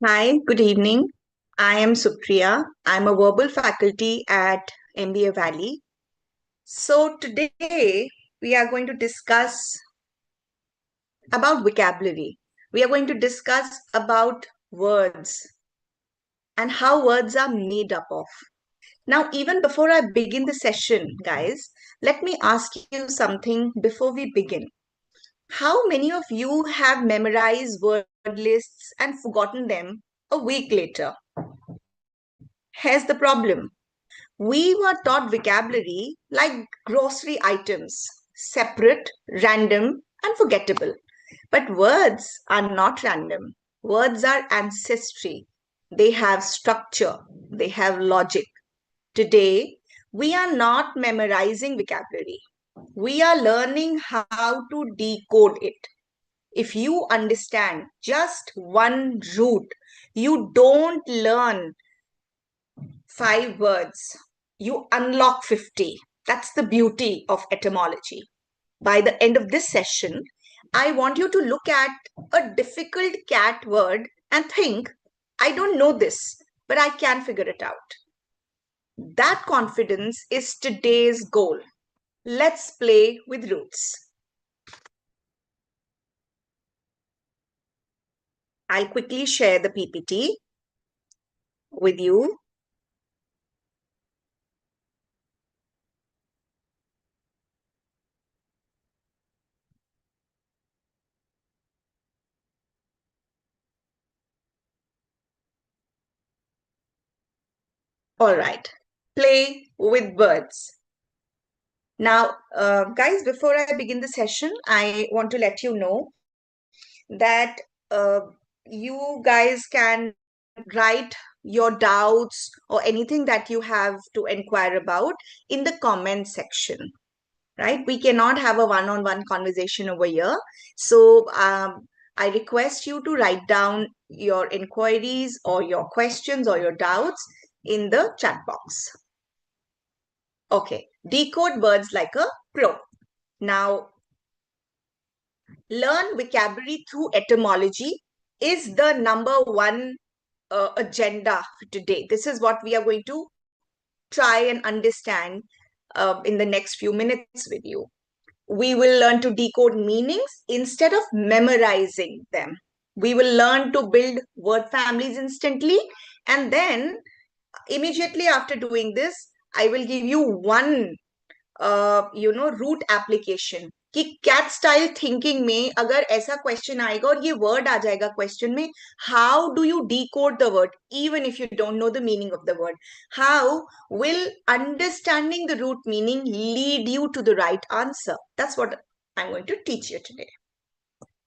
Hi, good evening. I am Supriya. I'm a verbal faculty at MBA Valley. So today we are going to discuss about vocabulary. We are going to discuss about words and how words are made up of. Now, even before I begin the session, guys, let me ask you something before we begin. How many of you have memorized word lists and forgotten them a week later? Here's the problem. We were taught vocabulary like grocery items, separate, random, and forgettable. But words are not random. Words are ancestry. They have structure, they have logic. Today, we are not memorizing vocabulary. We are learning how to decode it. If you understand just one root, you don't learn 5 words, you unlock 50. That's the beauty of etymology. By the end of this session, I want you to look at a difficult cat word and think, I don't know this, but I can figure it out. That confidence is today's goal. Let's play with roots. I'll quickly share the PPT with you. All right, play with words. Now, guys, before I begin the session, I want to let you know that uh, you guys can write your doubts or anything that you have to inquire about in the comment section, right? We cannot have a one-on-one conversation over here. So I request you to write down your inquiries or your questions or your doubts in the chat box. Okay, decode words like a pro. Now, learn vocabulary through etymology is the number one agenda for today. This is what we are going to try and understand in the next few minutes with you. We will learn to decode meanings instead of memorizing them. We will learn to build word families instantly, and then immediately after doing this, I will give you one root application कि CAT style thinking में अगर ऐसा question आएगा और ये word आ जाएगा question में, how do you decode the word even if you don't know the meaning of the word? How will understanding the root meaning lead you to the right answer? That's what I'm going to teach you today.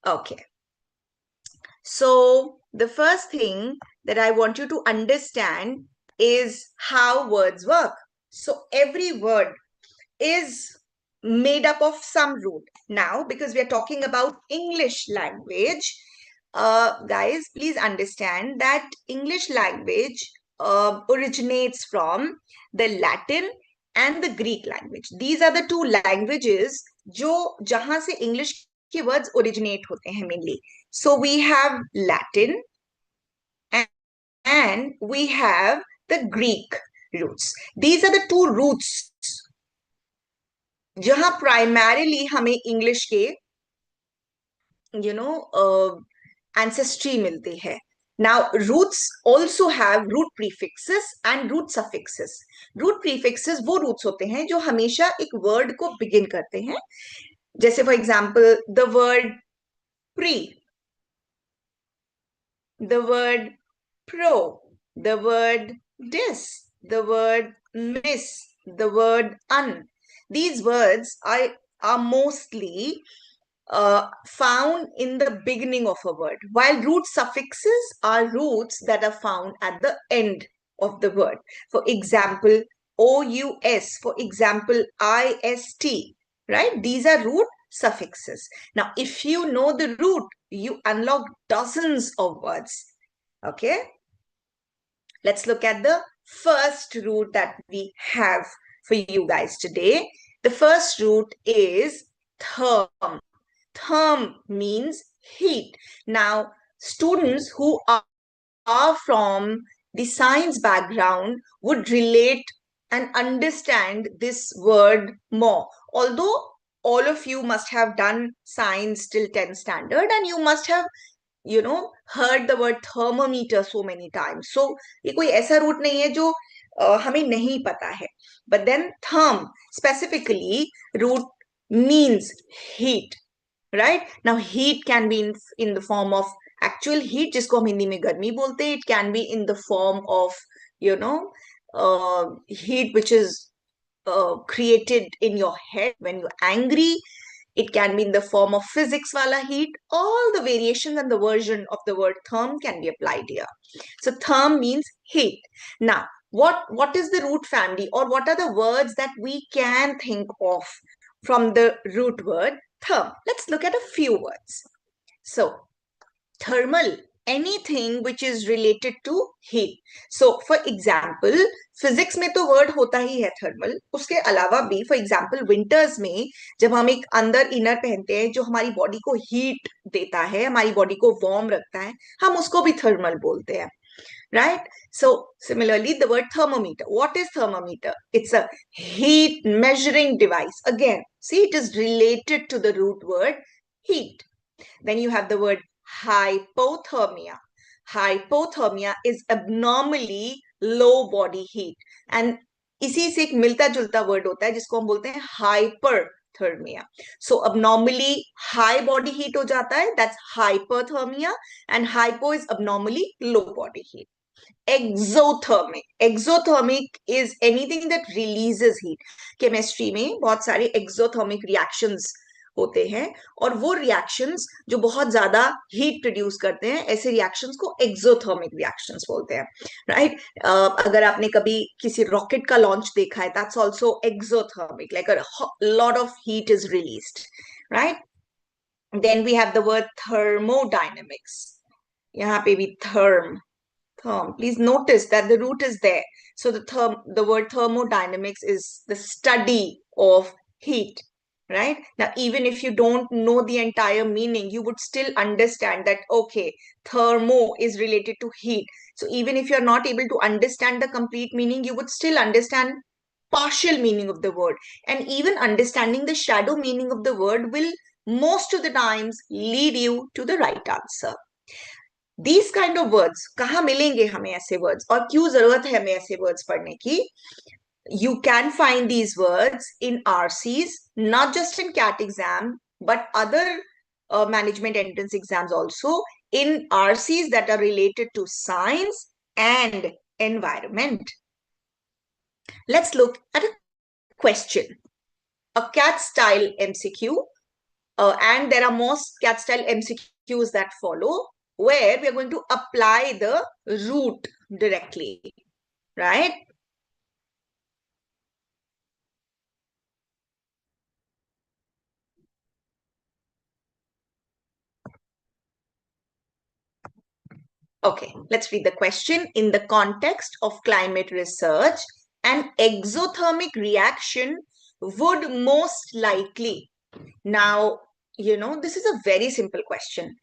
Okay, so the first thing that I want you to understand is how words work. So every word is made up of some root. Now, because we are talking about English language, guys, please understand that English language originates from the Latin and the Greek language. These are the two languages जो जहां से English के words originate होते हैं mainly. So we have Latin and we have the Greek roots. These are the two roots जहां primarily हमें English के ancestry मिलती है. Now, roots also have root prefixes and root suffixes. Root prefixes वो roots होते हैं जो हमेशा एक word को begin करते हैं. जैसे for example, the word pre, the word pro, the word dis, the word miss, the word un. These words are mostly found in the beginning of a word, while root suffixes are roots that are found at the end of the word. For example, OUS, for example, IST, right? These are root suffixes. Now, if you know the root, you unlock dozens of words. Okay? Let's look at the first root that we have for you guys today. The first root is therm. Therm means heat. Now, students who far from the science background would relate and understand this word more. Although all of you must have done science till 10th standard and you must have heard the word thermometer so many times. So ये कोई ऐसा root नहीं है जो हमें नहीं पता है. But then therm specifically root means heat, right? Now heat can be in the form of actual heat जिसको हम हिंदी में गर्मी बोलते हैं. It can be in the form of you know heat which is created in your head when you're angry. It can be in the form of physics wala heat. All the variations and the version of the word therm can be applied here. So therm means heat. Now, what is the root family, or what are the words that we can think of from the root word therm? Let's look at a few words. So thermal, anything which is related to heat. So for example, physics में तो word होता ही है thermal. उसके अलावा भी for example winters में जब हम एक अंदर इनर पहनते हैं जो हमारी बॉडी को हीट देता है, हमारी बॉडी को वार्म रखता है, हम उसको भी थर्मल बोलते हैं, right? So similarly, the word thermometer. What is thermometer? It's a heat measuring device. Again, see, it is related to the root word heat. Then you have the word hypothermia. Hypothermia is abnormally low body heat. And इसी से एक मिलता जुलता word होता है जिसको हम बोलते हैं hyperthermia. So abnormally high body heat हो जाता है, that's hyperthermia, and hypo is abnormally low body heat. Exothermic. Exothermic is anything that releases heat. Chemistry में बहुत सारे exothermic reactions होते हैं और वो रिएक्शंस जो बहुत ज्यादा हीट प्रोड्यूस करते हैं, ऐसे रिएक्शंस को एक्सोथर्मिक रिएक्शंस बोलते हैं, राइट? अगर आपने कभी किसी रॉकेट का लॉन्च देखा है, that's also exothermic, like a lot of heat is released, right? Then we have the word thermodynamics. यहाँ पे भी therm. Please notice that the root is there. So the word thermodynamics is the study of heat, right? Now, even if you don't know the entire meaning, you would still understand that, okay, thermo is related to heat. So even if you're not able to understand the complete meaning, you would still understand partial meaning of the word. And even understanding the shadow meaning of the word will most of the times lead you to the right answer. These kind of words, कहाँ मिलेंगे हमें ऐसे words और क्यों जरूरत है हमें ऐसे words पढ़ने की? You can find these words in RCs, not just in CAT exam, but other management entrance exams also, in RCs that are related to science and environment. Let's look at a question, a CAT style MCQ, and there are most CAT style MCQs that follow, where we are going to apply the root directly, right? Okay, let's read the question. In the context of climate research, an exothermic reaction would most likely. Now, this is a very simple question.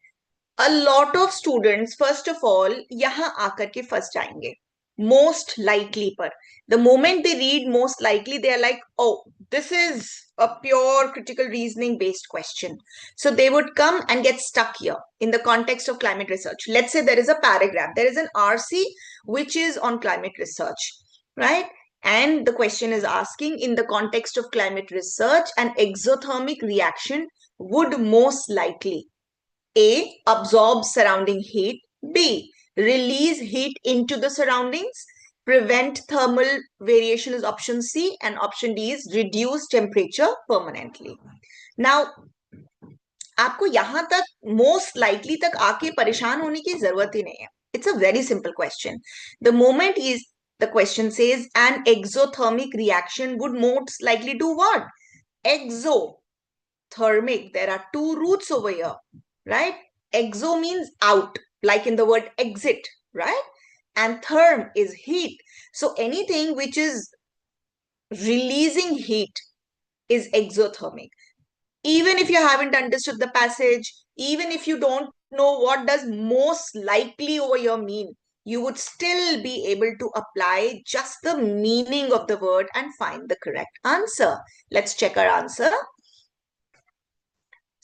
A lot of students, first of all, यहाँ आकर के फंस जाएंगे. Most likely पर. The moment they read most likely, they are like, oh, this is a pure critical reasoning based question. So they would come and get stuck here in the context of climate research. Let's say there is a paragraph. There is an RC which is on climate research, right? And the question is asking, in the context of climate research, an exothermic reaction would most likely A, absorb surrounding heat. B, release heat into the surroundings. Prevent thermal variation is option C, and option D is reduce temperature permanently. Now, आपको यहाँ तक most likely तक आके परेशान होने की जरूरत ही नहीं है. It's a very simple question. The moment is the question says an exothermic reaction would most likely do what? Exothermic. There are two roots over here, right? Exo means out, like in the word exit, right? And therm is heat. So anything which is releasing heat is exothermic. Even if you haven't understood the passage, even if you don't know what does most likely over here mean, you would still be able to apply just the meaning of the word and find the correct answer. Let's check our answer.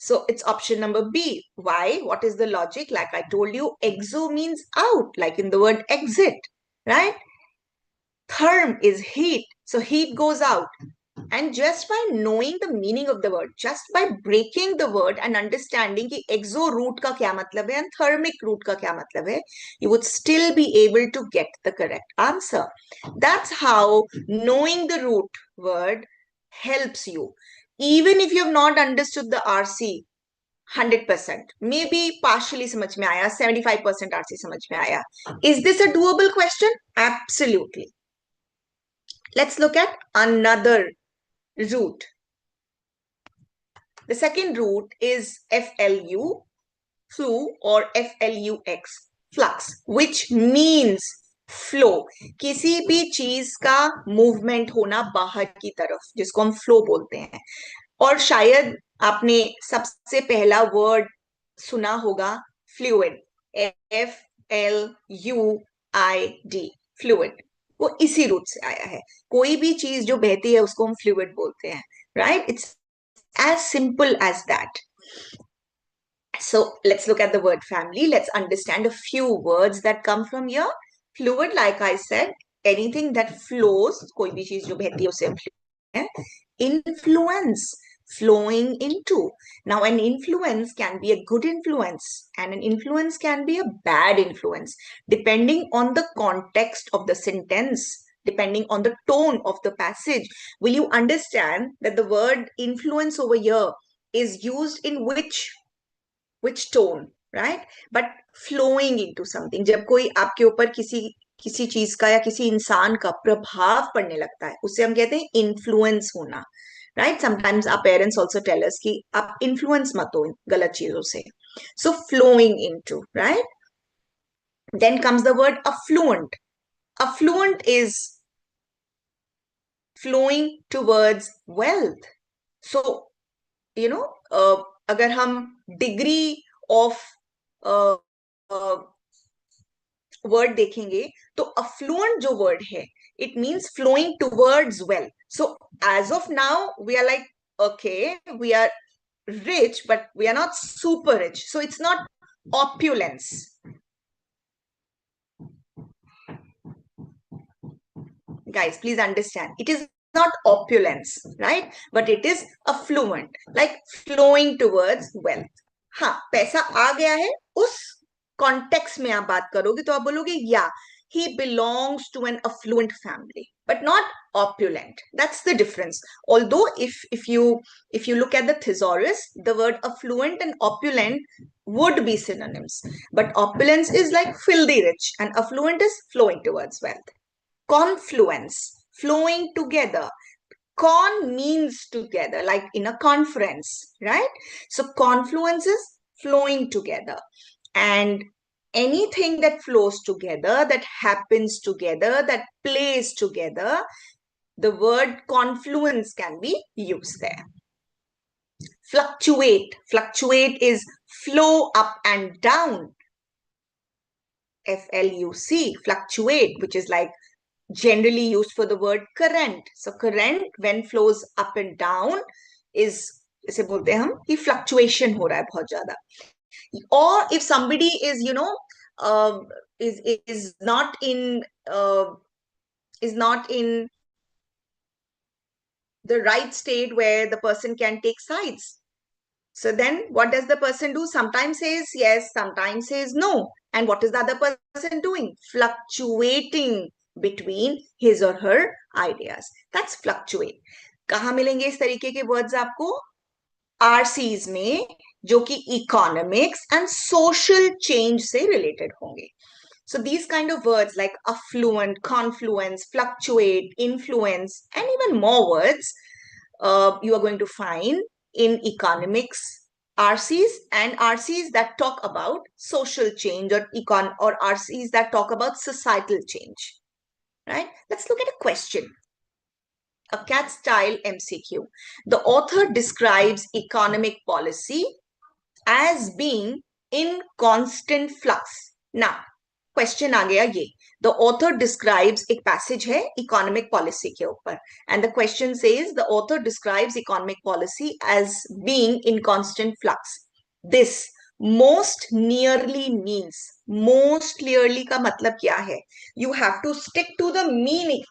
So it's option number B. Why? What is the logic? Like I told you, exo means out, like in the word exit, right? Therm is heat. So heat goes out. And just by knowing the meaning of the word, just by breaking the word and understanding कि exo root का क्या मतलब है and thermic root का क्या मतलब है, you would still be able to get the correct answer. That's how knowing the root word helps you. Even if you have not understood the RC 100%, maybe partially समझ में आया, 75% RC समझ में आया. Is this a doable question? Absolutely. Let's look at another root. The second root is FLU, flu, or FLUX, flux, which means flow. किसी भी चीज का मूवमेंट होना बाहर की तरफ, जिसको हम फ्लो बोलते हैं. और शायद आपने सबसे पहला वर्ड सुना होगा फ्लूइड, FLUID, फ्लूइड. वो इसी रूट से आया है. कोई भी चीज जो बहती है उसको हम फ्लूइड बोलते हैं, right? It's as simple as that. So let's look at the word family. Let's understand a few words that come from here. Fluid, like I said, anything that flows, कोई भी चीज जो बहती है उसे हम fluid हैं. Influence, flowing into. Now an influence can be a good influence and an influence can be a bad influence depending on the context of the sentence, depending on the tone of the passage. Will you understand that the word influence over here is used in which tone, right? But flowing into something, जब कोई आपके ऊपर किसी चीज का या किसी इंसान का प्रभाव पड़ने लगता है, उसे हम कहते हैं इन्फ्लुएंस होना, right? Sometimes our parents also tell us कि आप इन्फ्लुएंस मत हो गलत चीजों से. So flowing into, right? Then comes the word affluent. Affluent is flowing towards wealth. So you know, अगर हम डिग्री ऑफ वर्ड देखेंगे तो affluent जो वर्ड है, it means flowing towards wealth. So as of now we are like, okay, we are rich but we are not super rich, so it's not opulence. Guys, please understand, it is not opulence, right? But it is affluent, like flowing towards wealth. हाँ, पैसा आ गया है, उस context में आप बात करोगे तो आप बोलोगे या he belongs to an affluent family, but not opulent. That's the difference. Although if you look at the thesaurus, the word affluent and opulent would be synonyms, but opulence is like filthy rich and affluent is flowing towards wealth. Confluence, flowing together. Con means together, like in a conference, right? So confluence is flowing together. And anything that flows together, that happens together, that plays together, the word confluence can be used there. Fluctuate. Fluctuate is flow up and down. FLUC, fluctuate, which is like generally used for the word current. So current, when flows up and down, is इसे बोलते हैं हम कि fluctuation हो रहा है बहुत ज्यादा. Or if somebody is, you know, is not in the right state where the person can take sides. So then what does the person do? Sometimes says yes, sometimes says no. And what is the other person doing? Fluctuating between his or her ideas. That's fluctuate. कहाँ मिलेंगे इस तरीके के words आपको? RCs में, जो कि economics and social change से related होंगे. So these kind of words like affluent, confluence, fluctuate, influence, and even more words you are going to find in economics RCs and RCs that talk about social change or RCs that talk about societal change, right? Let's look at a question. A cat style MCQ. The author describes economic policy as being in constant flux. Now, question आ गया ये, the author describes, एक passage है economic policy के ऊपर, and the question says the author describes economic policy as being in constant flux. This most nearly means, most clearly का मतलब क्या है? You have to stick to the meaning.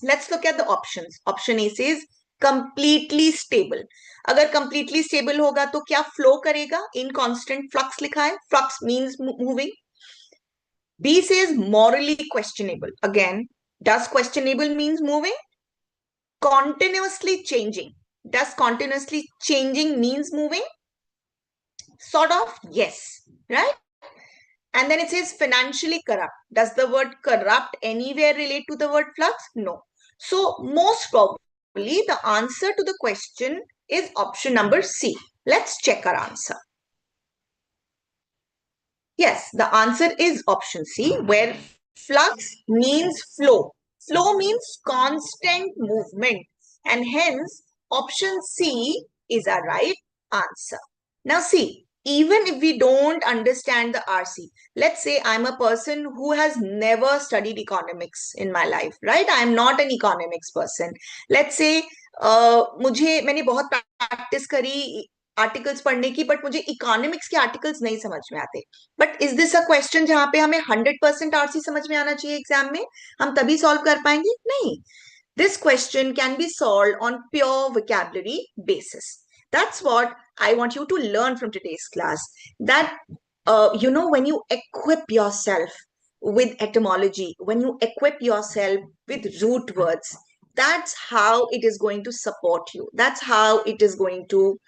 Let's look at the options. Option A says completely stable. अगर completely stable होगा तो क्या flow करेगा? इन constant flux लिखा है, flux means moving. B says morally questionable. Again, does questionable means moving? Continuously changing. Does continuously changing means moving? Sort of, yes, right? And then it says financially corrupt. Does the word corrupt anywhere relate to the word flux? No. So most probably the answer to the question is option number C. Let's check our answer. Yes, the answer is option C, where flux means flow. Flow means constant movement, and hence option C is our right answer. Now see, even if we don't understand the RC, let's say I'm a person who has never studied economics in my life, right? I am not an economics person. Let's say मैंने बहुत practice करी articles पढ़ने की, but मुझे economics के articles नहीं समझ में आते. But is this a question जहां पे हमें 100% आरसी समझ में आना चाहिए एग्जाम में? हम तभी सॉल्व कर पाएंगे? नहीं. This question can be solved on pure vocabulary basis. That's what I want you to learn from today's class. That, when you equip yourself with etymology, when you equip yourself with root words, that's how it is going to support you. That's how it is going to,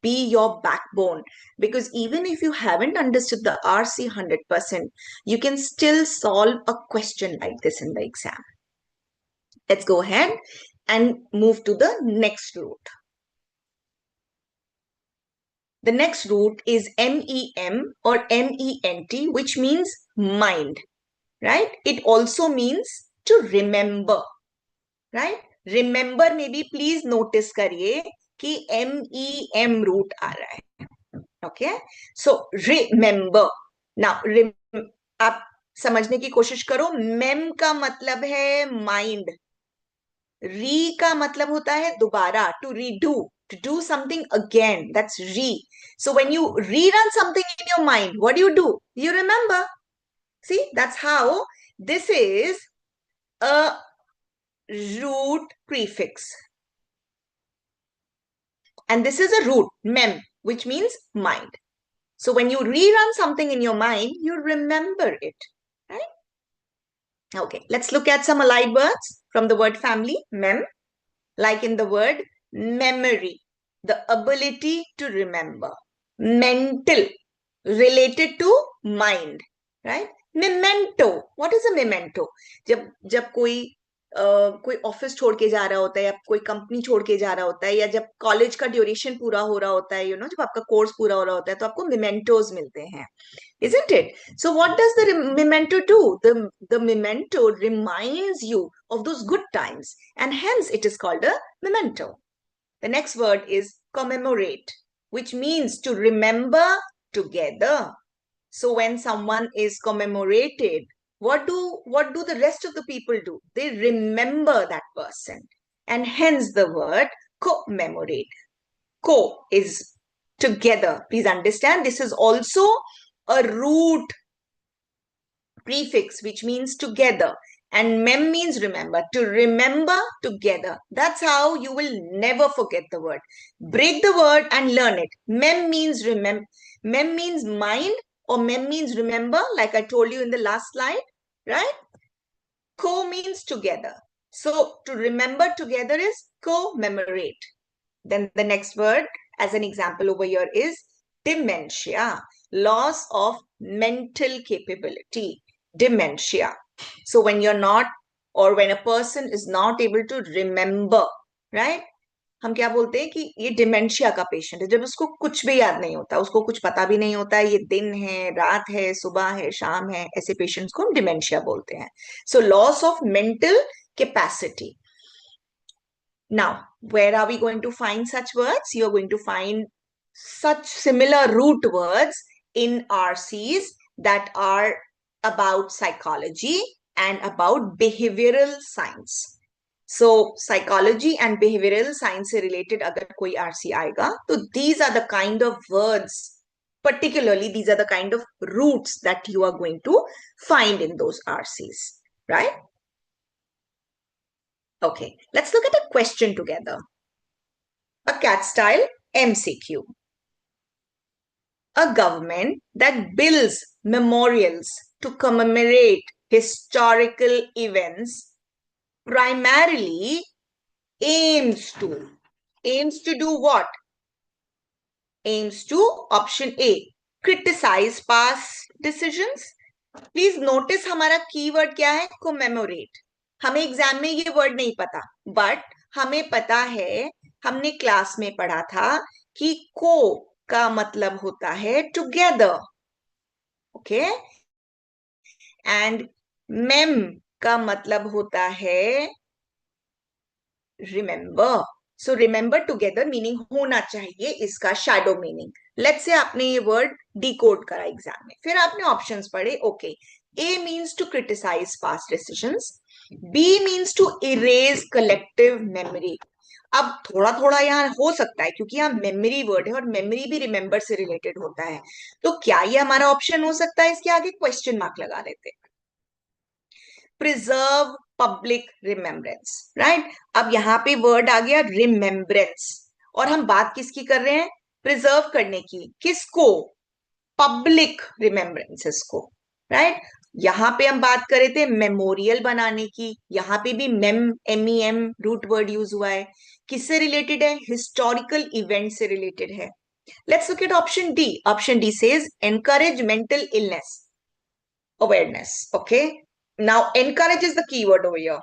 be your backbone. Because even if you haven't understood the RC 100%, you can still solve a question like this in the exam. Let's go ahead and move to the next root. The next root is MEM or MENT, which means mind, right? It also means to remember, right? Remember में भी please notice करिए कि MEM root आ रहा है. Okay? So remember. Now, आप समझने की कोशिश करो. MEM का मतलब है mind. री का मतलब होता है दोबारा, to redo, to do something again. That's re. So when you rerun something in your mind, what do? You remember. See, that's how this is a root prefix. And this is a root, mem, which means mind. So when you rerun something in your mind, you remember it, right? Okay, let's look at some allied words from the word family, mem. Like in the word memory, the ability to remember. Mental, related to mind, right? Memento. What is a memento? जब कोई office छोड़ के जा रहा होता है, या कोई कंपनी छोड़ के जा रहा होता है, या जब कॉलेज का ड्यूरेशन पूरा हो रहा होता है, जब आपका कोर्स पूरा हो रहा होता है, तो आपको मेमेंटोज मिलते हैं, isn't it? So what does the memento do? The memento reminds you of those good times, and hence it is called a memento. The next word is commemorate, which means to remember together. So when someone is commemorated, what do the rest of the people do? They remember that person, and hence the word commemorate. Co is together. Please understand, this is also a root prefix, which means together, and mem means remember, to remember together. That's how you will never forget the word. Break the word and learn it. Mem means remember, mem means mind, or mem means remember, like I told you in the last slide, right? Co means together. So to remember together is commemorate. Then the next word as an example over here is dementia, loss of mental capability. Dementia. So when you're not, or when a person is not able to remember, right? हम क्या बोलते हैं कि ये dementia का patient है, जब उसको कुछ भी याद नहीं होता, उसको कुछ पता भी नहीं होता है, ये दिन है, रात है, सुबह है, शाम है, ऐसे पेशेंट्स को हम डिमेंशिया बोलते हैं. So loss of mental capacity. Now, where are we going to find such words? You are going to find such similar root words in RCs that are about psychology and about behavioral science. So psychology and behavioral science से related अगर कोई RC आएगा, तो these are the kind of words, particularly these are the kind of roots that you are going to find in those RCs, right? Okay, let's look at a question together. A cat style MCQ. A government that builds memorials to commemorate historical events primarily aims to do what? Aims to, option A, criticize past decisions. Please notice हमारा keyword क्या है? Commemorate. हमें exam में ये word नहीं पता, but हमें पता है, हमने क्लास में पढ़ा था कि को का मतलब होता है टुगेदर, ओके, एंड मेम का मतलब होता है remember. So remember together meaning होना चाहिए, इसका शैडो मीनिंग. लेट्स से आपने ये वर्ड डिकोड करा एग्जाम में, फिर आपने ऑप्शंस पढ़े. Okay, A means to criticise past decisions, B means to erase collective memory. अब थोड़ा थोड़ा यहाँ हो सकता है क्योंकि यहाँ मेमोरी वर्ड है और मेमोरी भी रिमेंबर से रिलेटेड होता है, तो क्या ये हमारा ऑप्शन हो सकता है? इसके आगे क्वेश्चन मार्क लगा देते. Preserve public remembrance, right. अब यहाँ पे वर्ड आ गया रिमेम्बरेंस, और हम बात किसकी कर रहे हैं? प्रिजर्व करने की. किसको? पब्लिक रिमेम्बरेंसेस को, राइट. यहाँ पे हम बात कर रहे थे मेमोरियल बनाने की. यहाँ पे भी MEM रूट वर्ड यूज हुआ है. किससे रिलेटेड है? हिस्टोरिकल इवेंट से रिलेटेड है. Let's look eight option D. Option D says encourage mental illness awareness. Okay, now encourage is the keyword over here.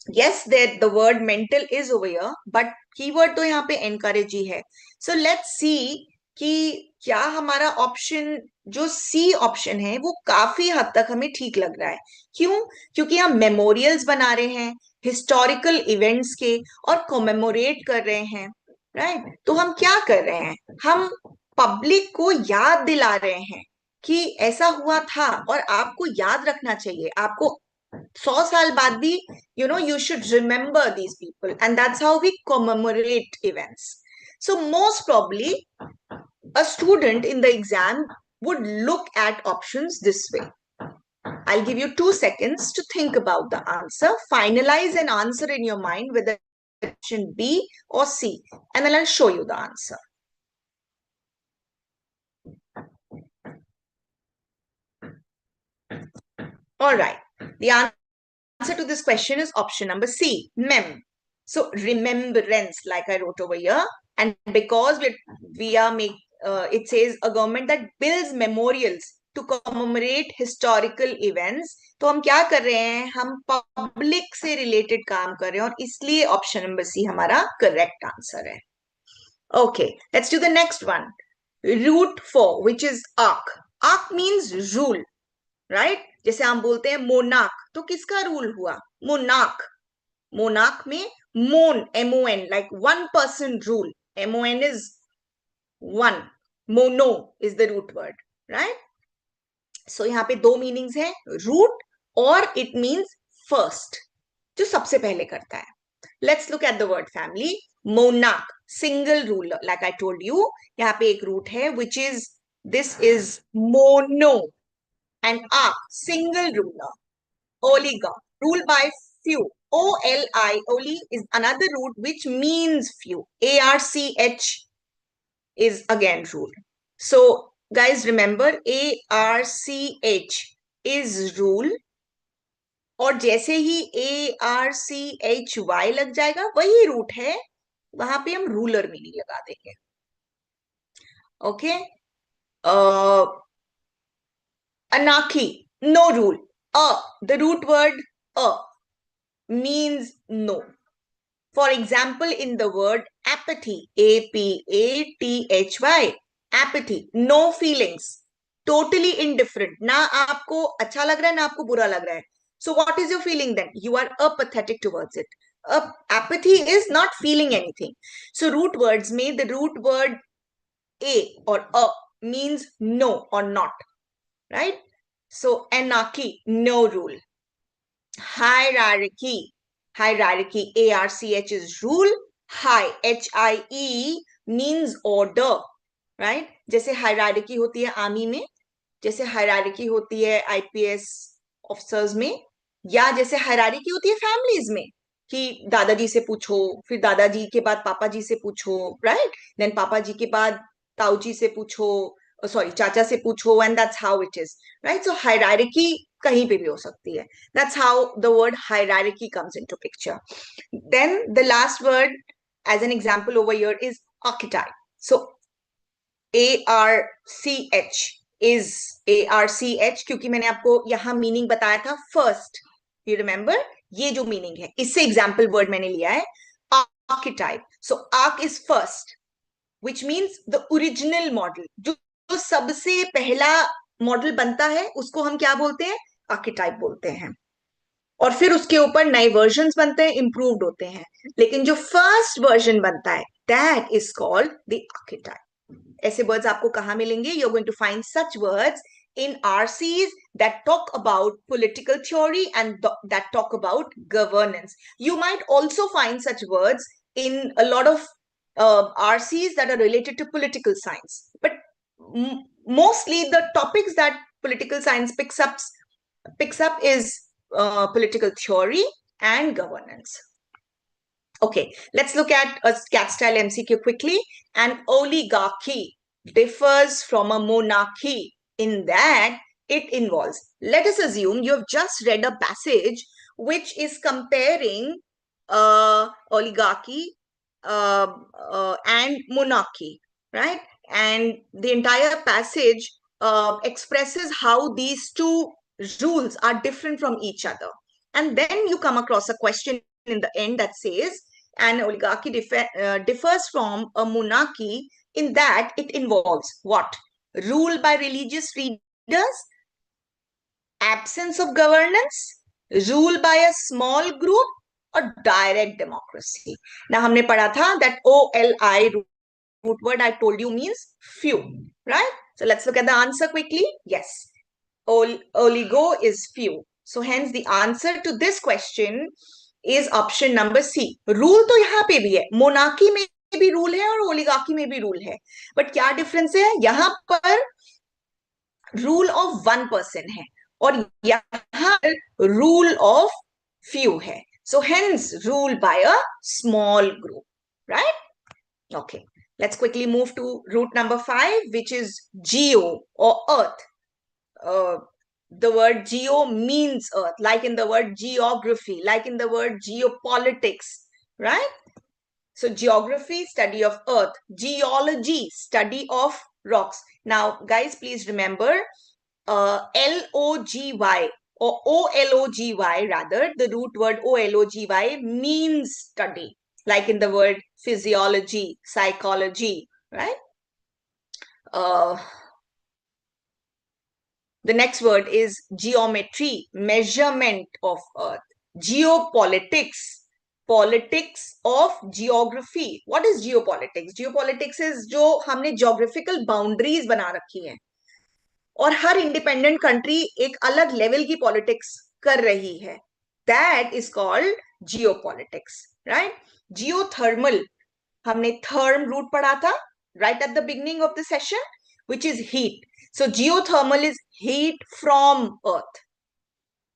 Yes, that the word mental is over here, but keyword तो यहाँ पे encourage ही है. So let's see कि क्या हमारा option जो C option है वो काफी हद तक हमें ठीक लग रहा है. क्यों? क्योंकि हम मेमोरियल्स बना रहे हैं हिस्टोरिकल इवेंट्स के और कोमेमोरेट कर रहे हैं, राइट. तो हम क्या कर रहे हैं? हम पब्लिक को याद दिला रहे हैं कि ऐसा हुआ था और आपको याद रखना चाहिए. आपको 100 साल बाद भी you should remember these people, and that's how we commemorate events. So most probably a student in the exam would look at options this way. I'll give you 2 seconds to think about the answer. Finalize an answer in your mind whether option B or C, and then I'll show you the answer. All right, the answer to this question is option number C, MEM. So remembrance, like I wrote over here, and because we are it says a government that builds memorials to commemorate historical events. तो हम क्या कर रहे हैं? हम public से related काम कर रहे हैं, और इसलिए ऑप्शन नंबर सी हमारा करेक्ट आंसर है. Okay, let's do the next one. Root for, which is arc. Arc means rule, right? जैसे हम बोलते हैं मोनार्क, तो किसका रूल हुआ? मोनार्क. मोनार्क में मोन, MON, like one person rule. MON is one. Mono is the root word, right? So यहाँ पे 2 मीनिंग्स हैं, रूट और इट मीन्स फर्स्ट, जो सबसे पहले करता है. Let's look at the word family. Monarch, single ruler, like I told you. यहाँ पे एक root है, which is, this is mono. And arc, single ruler. Oligarch, ruled by few. OLI, oli is another root which means few. ARCH is again rule. So guys, remember ARCH is rule, और जैसे ही ARCHY लग जाएगा वही root है, वहां पे हम ruler meaning लगा देंगे. Okay, anarchy, no rule. The root word means no. For example, in the word apathy, APATHY, apathy, no feelings, totally indifferent. ना आपको अच्छा लग रहा है ना आपको बुरा लग रहा है. So what is your feeling then? You are apathetic towards it. Apathy is not feeling anything. So root words में the root word a or means no or not, right? So anarchy, no rule. Hierarchy, hierarchy, ARCH is rule. High, HIE means order, right? जैसे hierarchy होती है army में, जैसे hierarchy होती है IPS officers में, या जैसे हायरार्की होती है फैमिलीज में कि दादाजी से पूछो, फिर दादाजी के बाद पापा जी से पूछो, राइट? देन पापा जी के बाद ताऊ जी से पूछो, सॉरी चाचा से पूछो, and that's how it is, right? So hierarchy कहीं पे भी हो सकती है. That's how the word hierarchy comes into picture. Then the last word as an example over here is archetype. So ARCH is ARCH क्योंकि मैंने आपको यहां मीनिंग बताया था फर्स्ट. यू रिमेंबर, ये जो मीनिंग है इससे एग्जाम्पल वर्ड मैंने लिया है archetype. So arc is first, which means the original model. जो सबसे पहला मॉडल बनता है उसको हम क्या बोलते हैं? आर्किटाइप बोलते हैं. और फिर उसके ऊपर नए वर्जन बनते हैं, इंप्रूव्ड होते हैं. लेकिन जो फर्स्ट वर्जन बनता है that is called the archetype. ऐसे वर्ड्स आपको कहां मिलेंगे? You are going to find such words in RCs that talk about political theory and that talk about governance. You might also find such words in a lot of RCs that are related to political science. But mostly the topics that political science picks up is political theory and governance. Okay, let's look at a cat style MCQ quickly. An oligarchy differs from a monarchy in that it involves. Let us assume you have just read a passage which is comparing oligarchy and monarchy, right? And the entire passage expresses how these two rules are different from each other. And then you come across a question in the end that says, an oligarchy differs from a monarchy in that it involves what? Rule by religious leaders, absence of governance, rule by a small group, or direct democracy. Now, हमने पढ़ा था that OLI root word I told you means few, right? So let's look at the answer quickly. Yes, oligo is few. So hence the answer to this question is option number C. Rule तो यहाँ पे भी है, monarchy में भी rule है और oligarchy में भी रूल है, बट क्या डिफरेंस है? यहाँ पर रूल ऑफ वन पर्सन है और यहाँ रूल ऑफ फ्यू है. So hence rule by a small group, right? Okay, let's quickly move to root number 5, which is geo or earth. The word geo means earth, like in the word geography, like in the word geopolitics, right? So geography, study of earth. Geology, study of rocks. Now, guys, please remember LOGY or OLOGY rather, the root word OLOGY means study, like in the word physiology, psychology, right? The next word is geometry, measurement of earth. Geopolitics, politics of geography. What is geopolitics? Geopolitics is जो हमने geographical boundaries बना रखी हैं और हर independent country एक अलग level की politics कर रही है. That is called geopolitics, right? Geothermal, हमने थर्म रूट पढ़ा था right at the beginning of the session, which is heat. So geothermal is heat from earth.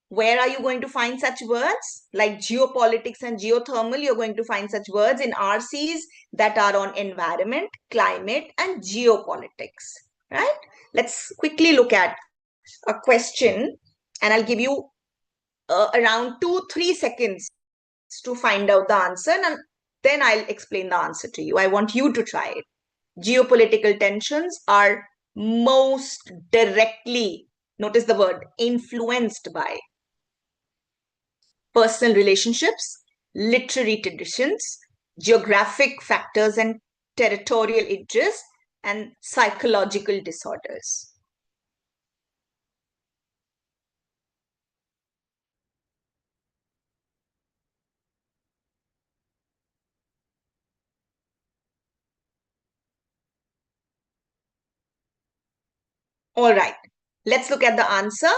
Where are you going to find such words? Like geopolitics and geothermal, you're going to find such words in RCs that are on environment, climate, and geopolitics, right? Let's quickly look at a question, and I'll give you around 2-3 seconds to find out the answer, and then I'll explain the answer to you. I want you to try it. Geopolitical tensions are most directly, notice the word, influenced by personal relationships, literary traditions, geographic factors and territorial interests, and psychological disorders. All right. Let's look at the answer.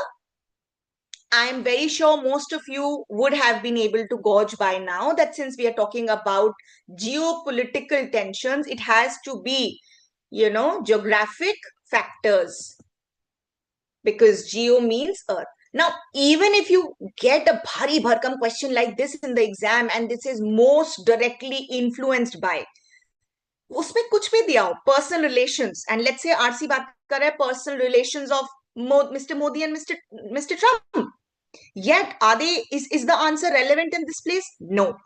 I am very sure most of you would have been able to gauge by now that since we are talking about geopolitical tensions, it has to be, geographic factors, because geo means earth. Now, even if you get a bhari bharkam question like this in the exam and this is most directly influenced by, उसमें कुछ भी दिया हो, personal relations, and let's say RC बात कर रहा है personal relations of Mr. Modi and Mr. Trump. Yet, is the answer relevant in this place? No.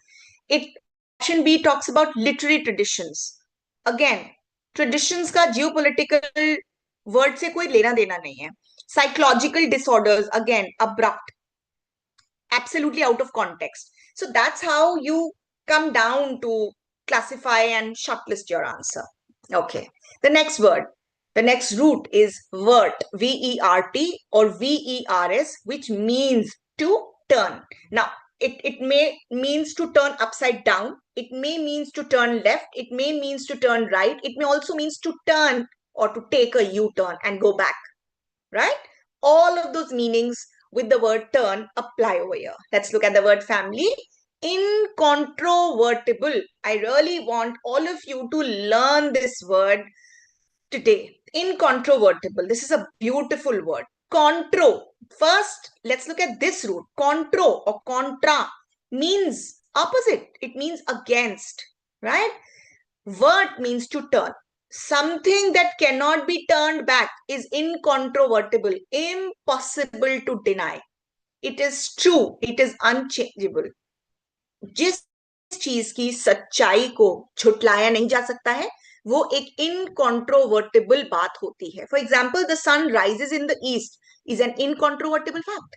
Option B talks about literary traditions. Again, traditions का geopolitical word से कोई लेना देना नहीं है. Psychological disorders, again, abrupt, absolutely out of context. So that's how you come down to classify and shortlist your answer. Okay. The next word, the next root is vert, V-E-R-T or V-E-R-S, which means to turn. Now, it may means to turn upside down. It may means to turn left. It may means to turn right. It may also means to turn or to take a U-turn and go back, right? All of those meanings with the word turn apply over here. Let's look at the word family. Incontrovertible. I really want all of you to learn this word today. Incontrovertible. This is a beautiful word. Contro. First, let's look at this root. Contro or contra means opposite. It means against, right? Vert means to turn. Something that cannot be turned back is incontrovertible, impossible to deny. It is true. It is unchangeable. जिस चीज की सच्चाई को झुटलाया नहीं जा सकता है, वो एक इनकॉन्ट्रोवर्टिबल बात होती है. For example, the sun rises in the east is an incontrovertible fact,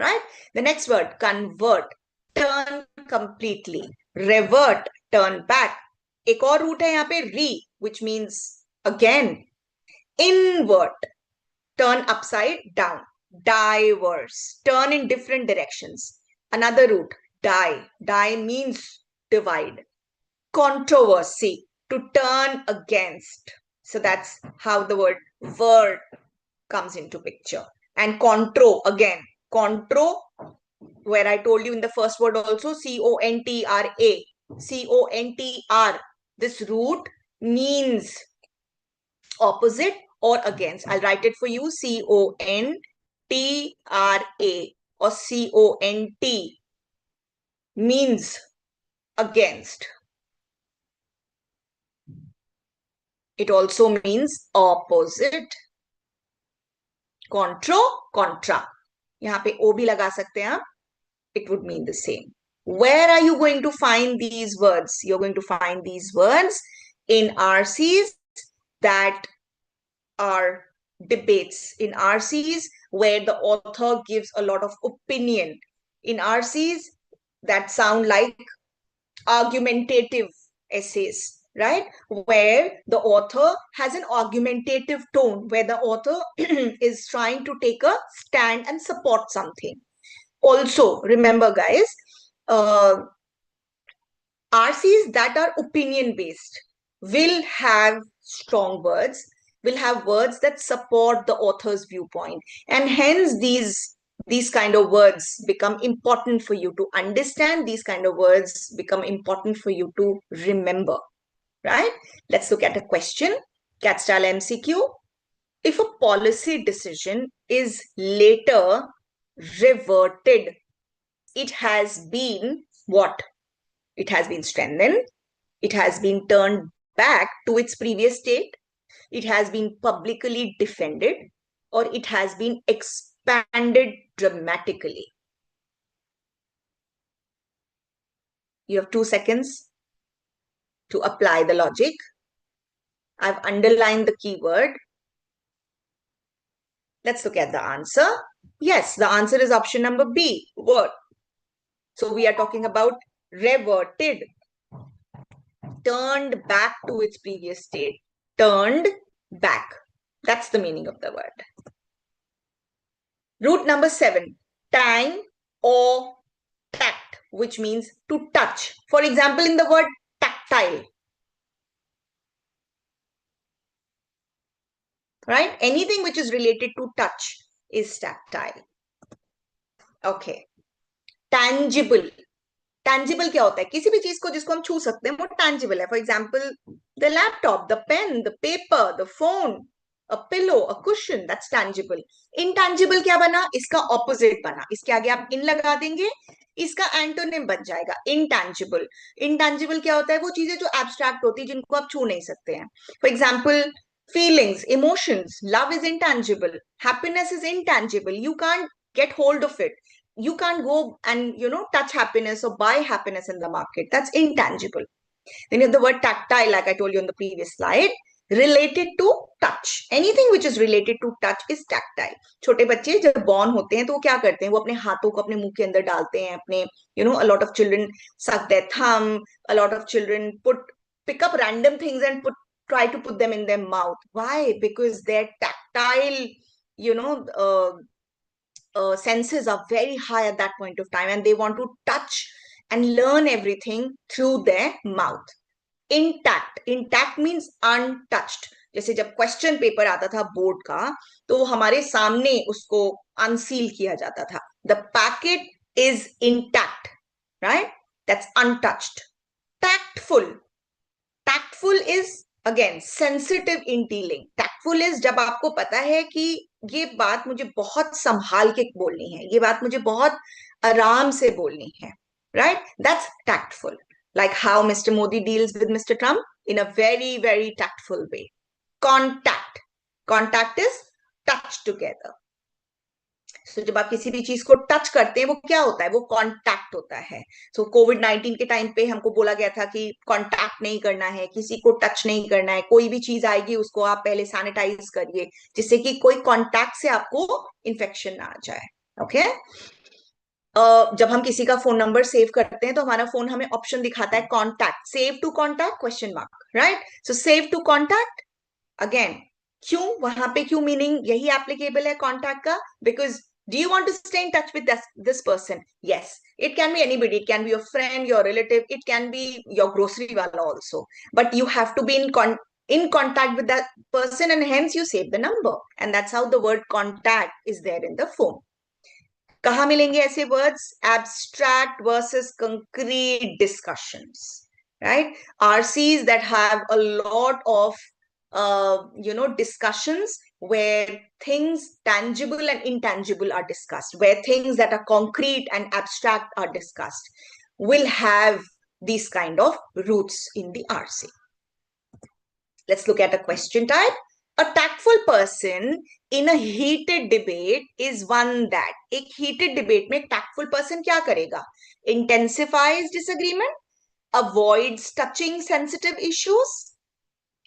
right? The next word, convert, turn completely. Revert, turn back. एक और रूट है यहाँ पे, re, which means again. Invert, turn upside down. Diverse, turn in different directions. Another root, die. Die means divide. Controversy, to turn against. So that's how the word word comes into picture. And contro, again, contro, where I told you in the first word also, C-O-N-T-R-A. C-O-N-T-R. This root means opposite or against. I'll write it for you. C-O-N-T-R-A or C-O-N-T means against. It also means opposite. Contro, contra. यहाँ पे O भी लगा सकते हैं आप. It would mean the same. Where are you going to find these words? You're going to find these words in RCs that are debates, in RCs where the author gives a lot of opinion, in RCs that sound like argumentative essays, right? Where the author has an argumentative tone, where the author is trying to take a stand and support something. Also, remember guys, RCs that are opinion based will have strong words, will have words that support the author's viewpoint. And hence these kind of words become important for you to understand. These kind of words become important for you to remember, right? Let's look at a question. Cat style MCQ. If a policy decision is later reverted, it has been what? It has been strengthened. It has been turned back to its previous state. It has been publicly defended, or it has been expanded dramatically. You have 2 seconds to apply the logic. I've underlined the keyword. Let's look at the answer. Yes, the answer is option number B, word. So we are talking about reverted, turned back to its previous state, turned back. That's the meaning of the word. Root number 7, time or tact, which means to touch. For example, in the word tactile, right? Anything which is related to touch. is tactile. Okay. Tangible. Tangible क्या होता है? किसी भी चीज को जिसको हम छू सकते हैं वो टैंजिबल है. For example the laptop, the pen, the paper, the phone, a pillow, a cushion, that's tangible. Intangible क्या बना? इसका ऑपोजिट बना. इसके आगे आप इन लगा देंगे, इसका एंटोनिम बन जाएगा इनटैंजिबल. इनटैंजिबल क्या होता है? वो चीजें जो एब्स्ट्रैक्ट होती है, जिनको आप छू नहीं सकते हैं. For example feelings, emotions. Love is intangible, happiness is intangible. You can't get hold of it. You can't go and touch happiness or buy happiness in the market. That's intangible. Then you have the word tactile, like I told you on the previous slide, related to touch. Anything which is related to touch is tactile. छोटे बच्चे जब born होते हैं तो वो क्या करते हैं? वो अपने हाथों को अपने मुंह के अंदर डालते हैं. अपने a lot of children suck their thumb. A lot of children pick up random things and try to put them in their mouth. Why? Because their tactile senses are very high at that point of time, and they want to touch and learn everything through their mouth. Intact. Intact means untouched. जैसे जब question paper आता था board का, तो वो हमारे सामने उसको अनसील किया जाता था. The packet is intact, right? That's untouched. Tactful. Tactful is again sensitive in dealing. Tactful is जब आपको पता है कि ये बात मुझे बहुत संभाल के बोलनी है, ये बात मुझे बहुत आराम से बोलनी है, right? That's tactful. Like how Mr. Modi deals with Mr. Trump in a very, very tactful way. Contact. Contact is touch together. So जब आप किसी भी चीज को टच करते हैं वो क्या होता है? वो कॉन्टैक्ट होता है. सो कोविड-19 के टाइम पे हमको बोला गया था कि कॉन्टैक्ट नहीं करना है, किसी को टच नहीं करना है. कोई भी चीज आएगी उसको आप पहले सैनिटाइज करिए, जिससे कि कोई कॉन्टैक्ट से आपको इन्फेक्शन ना आ जाए. ओके. जब हम किसी का फोन नंबर सेव करते हैं तो हमारा फोन हमें ऑप्शन दिखाता है contact, save to contact question mark, right? So save to contact. Again क्यों वहां पे, क्यों मीनिंग यही एप्लीकेबल है कॉन्टैक्ट का? Because do you want to stay in touch with this person? Yes, it can be anybody. It can be your friend, your relative, it can be your grocery wala also, but you have to be in contact with that person, and hence you save the number, and that's how the word contact is there in the phone. कहाँ मिलेंगे ऐसे words? Abstract versus concrete discussions, right? RCs that have a lot of discussions where things tangible and intangible are discussed, where things that are concrete and abstract are discussed, will have these kind of roots in the RC. Let's look at a question type. A tactful person in a heated debate is one that. एक heated debate में tactful person क्या करेगा? Intensifies disagreement, avoids touching sensitive issues,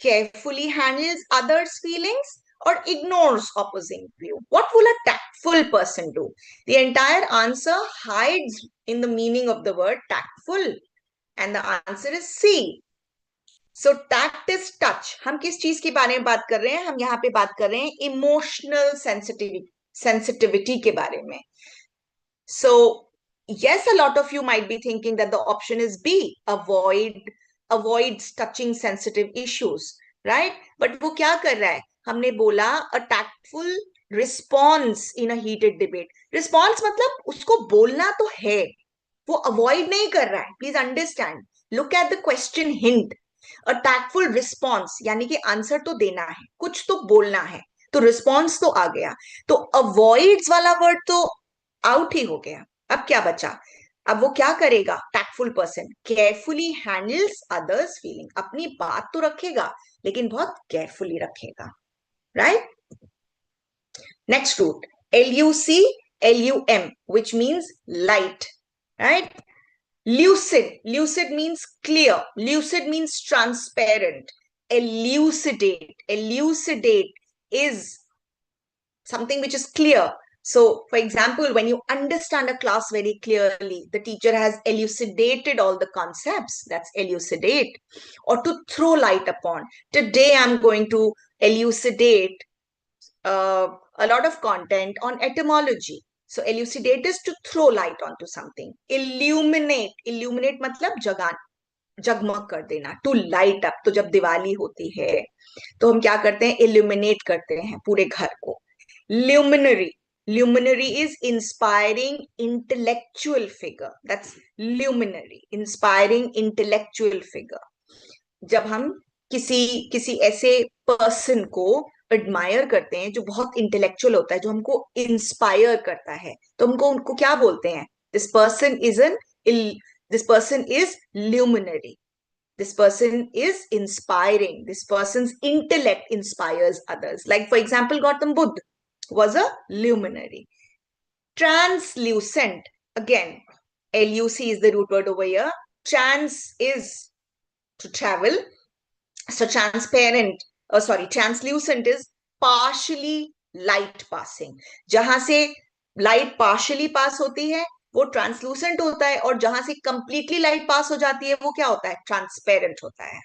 carefully handles others' feelings, or ignores opposing view. What will a tactful person do? The entire answer hides in the meaning of the word tactful, and the answer is C. So tact is touch. हम किस चीज के बारे में बात कर रहे हैं? हम यहाँ पे बात कर रहे हैं इमोशनल सेंसिटिविटी के बारे में. सो yes, a lot of you might be thinking that the option is B, avoids touching sensitive issues, right? But वो क्या कर रहा है? हमने बोला a tactful response in a heated debate. Response मतलब उसको बोलना तो है, वो avoid नहीं कर रहा है. Please understand. Look at the question hint. A tactful response यानी कि आंसर तो देना है, कुछ तो बोलना है, तो रिस्पॉन्स तो आ गया. तो अवॉइड्स वाला वर्ड तो आउट ही हो गया. अब क्या बचा? अब वो क्या करेगा? Tactful person carefully handles others feeling. अपनी बात तो रखेगा लेकिन बहुत केयरफुली रखेगा, right? Next root LUCLUM, which means light, right? Lucid. Lucid means clear. Lucid means transparent. Elucidate. Elucidate is something which is clear. So, for example, when you understand a class very clearly, the teacher has elucidated all the concepts. That's elucidate. Or to throw light upon. Today, I'm going to elucidate a lot of content on etymology. So elucidate is to throw light onto something. Illuminate मतलब जगमग कर देना. To light up. तो जब दिवाली होती है तो हम क्या करते हैं? Illuminate करते हैं पूरे घर को. Luminary. Luminary is inspiring intellectual figure. That's luminary, inspiring intellectual figure. जब हम किसी किसी ऐसे पर्सन को एडमायर करते हैं जो बहुत इंटेलेक्चुअल होता है, जो हमको इंस्पायर करता है, तो हमको उनको क्या बोलते हैं? This person is an this person is luminary. This person is inspiring. This person's intellect inspires others. Like, for example, Gautam Buddha was a luminary. Translucent. Again, LUC is the root word over here. Trans is to travel. So translucent is partially light passing. जहां से light partially pass होती है वो translucent होता है, और जहां से कंप्लीटली लाइट पास हो जाती है वो क्या होता है? ट्रांसपेरेंट होता है.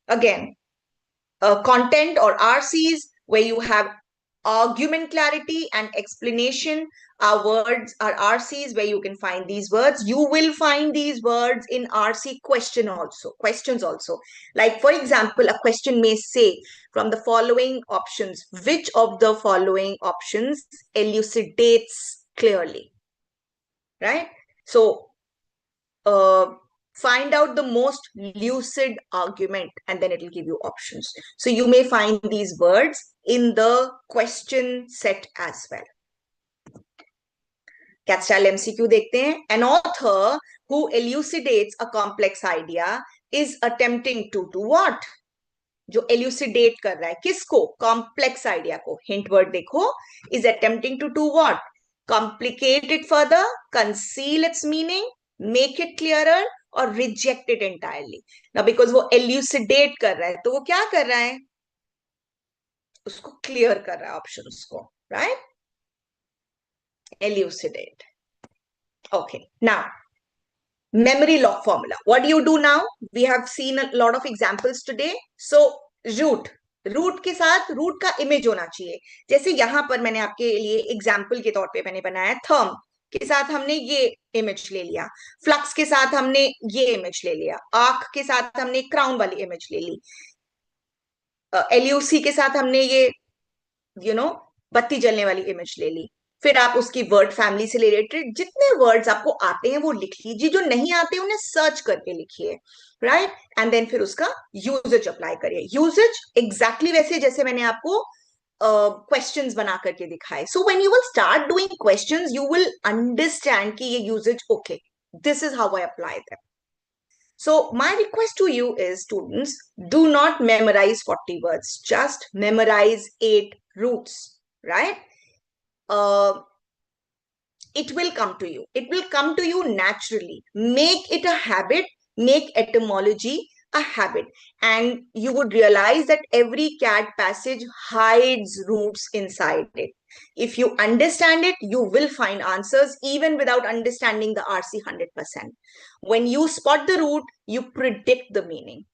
Again, content or RCs, where you have argument, clarity, and explanation. Our words are RCs, where you can find these words. You will find these words in RC questions also. Like, for example, a question may say, from the following options, which of the following options elucidates clearly? Right? So, find out the most lucid argument, and then it will give you options. So you may find these words in the question set as well. Cat style MCQ देखते हैं. An author who elucidates a complex idea is attempting to do what? जो elucidate कर रहा है किसको? Complex idea को. Hint word देखो. Is attempting to do what? Complicate it further, conceal its meaning, make it clearer, or reject it entirely. Now, because वो elucidate कर रहा है, तो वो क्या कर रहा है? उसको clear कर रहा है options को, right? Elucidate. Okay. Now, memory lock formula. What do you do now? We have seen a lot of examples today. So, root के साथ रूट का इमेज होना चाहिए. जैसे यहां पर मैंने आपके लिए एग्जाम्पल के तौर पे मैंने बनाया, थर्म के साथ हमने ये इमेज ले लिया, फ्लक्स के साथ हमने ये इमेज ले लिया, आंख के साथ हमने क्राउन वाली इमेज ले ली, एलयूसी के साथ हमने ये बत्ती जलने वाली इमेज ले ली. फिर आप उसकी वर्ड फैमिली से रिलेटेड जितने वर्ड्स आपको आते हैं वो लिख लीजिए, जो नहीं आते उन्हें सर्च करके लिखिए, राइट? एंड देन फिर उसका यूजेज अप्लाई करिए. यूजेज एग्जैक्टली वैसे जैसे मैंने आपको क्वेश्चंस बना करके दिखाए. So when you will start doing questions you will understand कि ये usage, okay, this is how I apply them. So my request to you is, students, do not memorize 40 words. Just memorize 8 roots, right? It will come to you. It will come to you naturally. Make it a habit. Make etymology a habit. And you would realize that every cat passage hides roots inside it. If you understand it, you will find answers even without understanding the RC 100%. When you spot the root, you predict the meaning.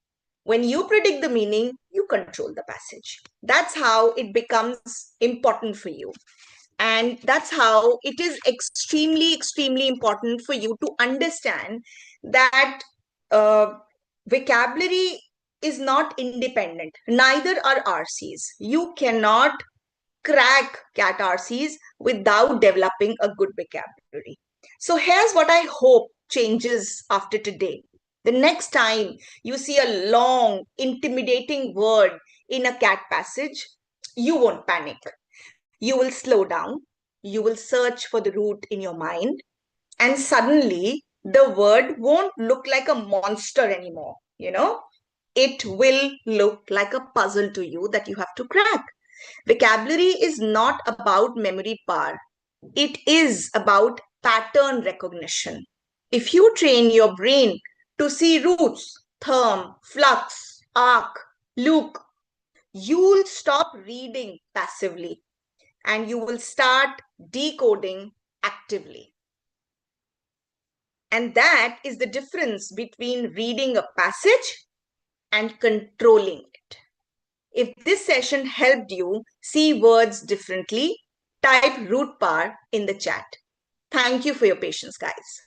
When you predict the meaning, you control the passage. That's how it becomes important for you. And that's how it is extremely, extremely important for you to understand that vocabulary is not independent. Neither are RCs. You cannot crack cat RCs without developing a good vocabulary. So here's what I hope changes after today. The next time you see a long, intimidating word in a cat passage, you won't panic. You will slow down. You will search for the root in your mind. And suddenly, the word won't look like a monster anymore. It will look like a puzzle to you that you have to crack. Vocabulary is not about memory power. It is about pattern recognition. If you train your brain to see roots, therm, flux, arc, look, you'll stop reading passively and you will start decoding actively. And that is the difference between reading a passage and controlling it. If this session helped you see words differently, type root power in the chat. Thank you for your patience, guys.